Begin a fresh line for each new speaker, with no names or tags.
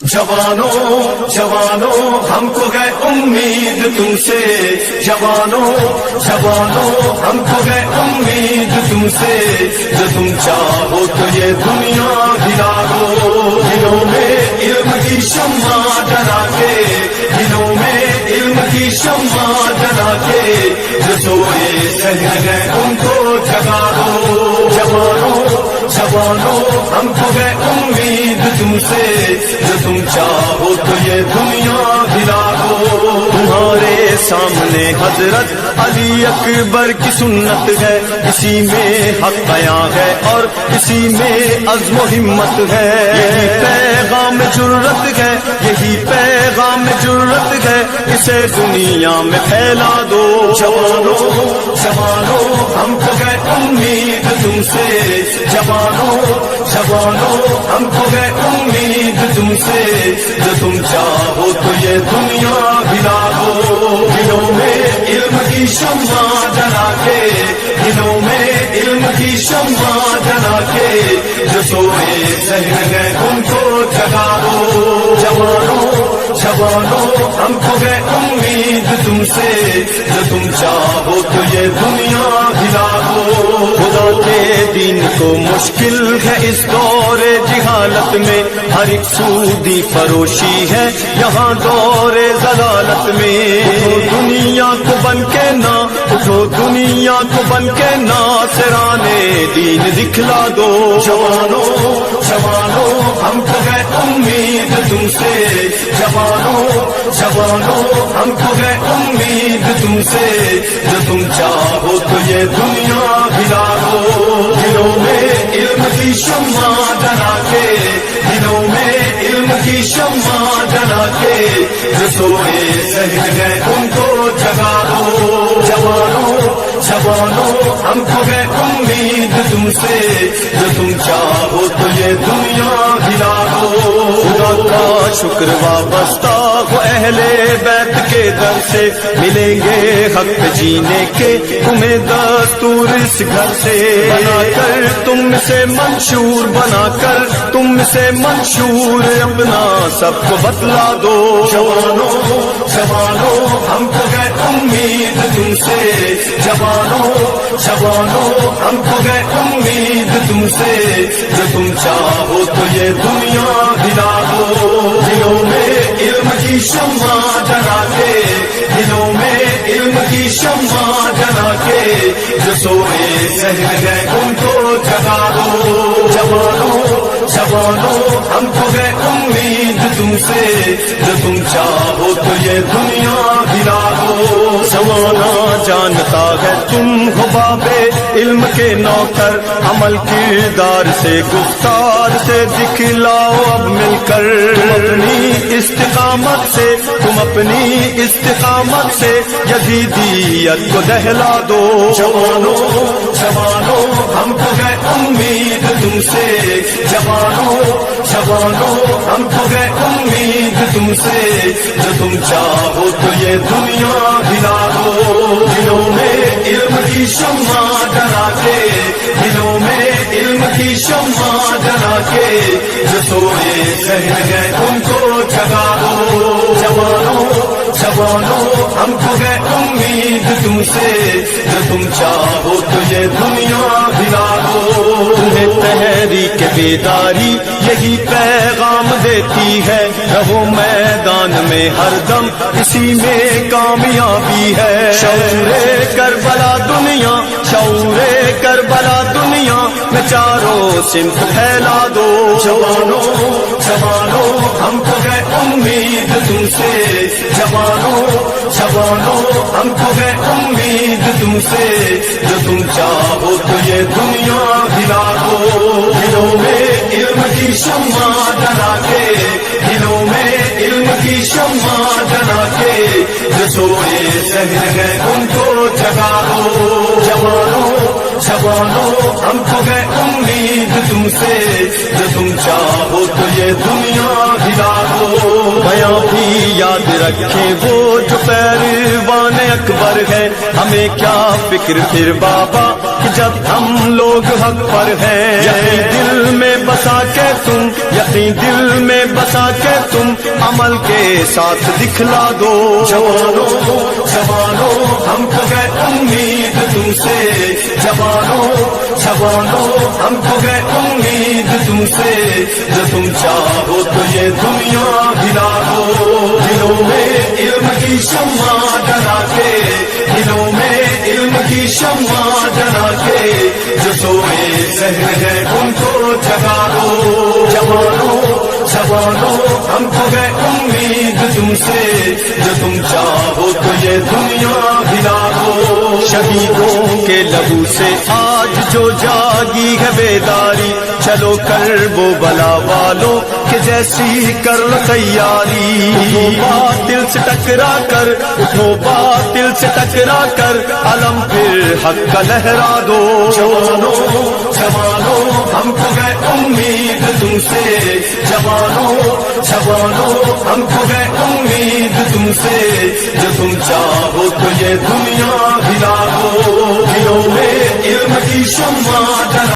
جوانوں جوانوں ہم کو ہے امید تم سے، جوانوں جوانوں ہم کو ہے امید تم سے، جو تم چاہو تو یہ دنیا گرا دو، دلوں میں علم کی شمع جلا کے، دلوں میں علم کی شمع جلا کے، جو سوئے سہر گئے ان کو جگا دو، جوانوں جوانوں ہم کو ہے امید تم سے، جو تم چاہو تو یہ دنیا دلا دو، تمہارے سامنے حضرت علی اکبر کی سنت ہے، اسی میں حق بیاں ہے اور اسی میں عزم و ہمت ہے، یہی پیغام جرت ہے، یہی پیغام جرت ہے، اسے دنیا میں پھیلا دو، جوانوں جوانوں ہم کو ہے امید تم سے، جوانوں جوانوں ہم کو ہے امید تم سے، جو تم چاہو تو یہ دنیا گرا دو، دلوں میں علم کی شمع جلا کے، دلوں میں علم کی شمع جلا کے، جو سوئے سہر گئے ان کو جگا دو، جوانوں جوانوں ہم کو ہے امید تم سے، جو تم چاہو تو یہ دنیا گرا دو، خدا کے دین کو مشکل ہے اس دور جہالت میں، ہر ایک سودی فروشی ہے یہاں دور ضلالت میں، اٹھو دنیا کو بن کے نہ، اٹھو دنیا کو بن کے نہ، سرانے دین دکھلا دو، جوانوں جوانوں ہم کو ہے امید تم سے، جوانوں جوانوں ہم کو ہے امید تم سے، جو تم چاہو تو یہ دنیا گرا دو، دلوں میں علم کی شمع جلا کے، دلوں میں علم کی شمع جلا کے، جو سوئے سہر گئے ان کو جگا دو، جوانوں جوانوں ہم کو ہے امید تم سے، جو تم چاہو تو یہ دنیا گرا دو، خدا کا شکر وابستہ ہو اہل بیت کے در سے، ملیں گے حق جینے کے تمہیں دستور اس گھر سے، بنا کر تم سے منشور، بنا کر تم سے منشور، اپنا سب کو بتلا دو، جوانوں جوانوں ہم کو ہے امید تم سے، جوانوں جوانوں ہم کو ہے امید تم سے، جو تم چاہو تو یہ دنیا گرا دو، دلوں میں علم کی شمع جلا کے، دلوں میں علم کی شمع جلا کے، جو سوئے سہر گئے ان کو جگا دو، جوانوں جوانوں ہم کو ہے امید تم سے، جو تم چاہو تو یہ دنیا گرا دو، زمانہ جانتا ہے تم ہو باب علم کے نوکر، عمل کردار سے گفتار سے دکھلاؤ اب مل کر، تم اپنی استقامت سے، تم اپنی استقامت سے یزیدیت کو دہلا دو، جوانوں جوانوں ہم کو ہے امید تم سے، جوانوں جوانوں ہم کو ہے امید تم سے، جو تم چاہو تو یہ دنیا گرا دو، دلوں میں علم کی شمع جلا کے، دلوں میں علم کی شمع جلا کے، جو سوئے سہر گئے ان کو جگا دو، جوانوں جوانوں ہم کو ہے امید تم سے، جو تم چاہو تو یہ دنیا گرا دو، تمہیں تحریک بیداری یہی پیغام دیتی ہے، رہو میدان میں ہر دم اسی میں کامیابی ہے، شعور کربلا دنیا، شعور کربلا دنیا میں چاروں سمت پھیلا دو، جوانوں جوانوں ہم کو ہے امید تم سے، جوانوں جوانوں ہم کو ہے امید تم سے، جو تم چاہو تو یہ دنیا گرا دو، دلوں میں علم کی شمع جلا کے، دلوں میں علم کی شمع جلا کے، جو سوئے سہر گئے ان کو جگا دو، جوانوں جوانوں ہم کو ہے امید تم سے، جو تم چاہو تو یہ دنیا گرا دو، بیاں بھی یاد رکھیں وہ جو پیروان اکبر ہے، ہمیں کیا فکر پھر بابا کہ جب ہم لوگ حق پر ہیں، یہی دل میں بسا کے تم یقین دل میں بسا کے تم عمل کے ساتھ دکھلا دو. جوانوں جوانوں ہم کو ہے امید تم سے, جوانوں جوانوں ہم کو ہے امید تم سے, جو تم چاہو تو یہ دنیا ہلا دو. دلوں میں علم کی شمع جلا کے, دلوں میں علم کی شمع جلا کے, جو سوئے ذہن ہے ان کو جگا دو. جوانوں جوانوں ہم کو ہے امید تم سے, جو تم چاہو تو یہ دنیا ہلا دو. شہیدوں کے لہو سے آج جو جاگی ہے بیداری, چلو کر وہ بلا والوں کہ جیسی کر لو تیاری. اٹھو باطل سے ٹکرا کر, اٹھو باطل سے ٹکرا کر, علم پھر حق کا لہرا دو. جوانوں جوانوں ہم کو ہے امید تم سے, جوانوں جوانوں ہم کو ہے امید تم سے, جو تم چاہو تو یہ دنیا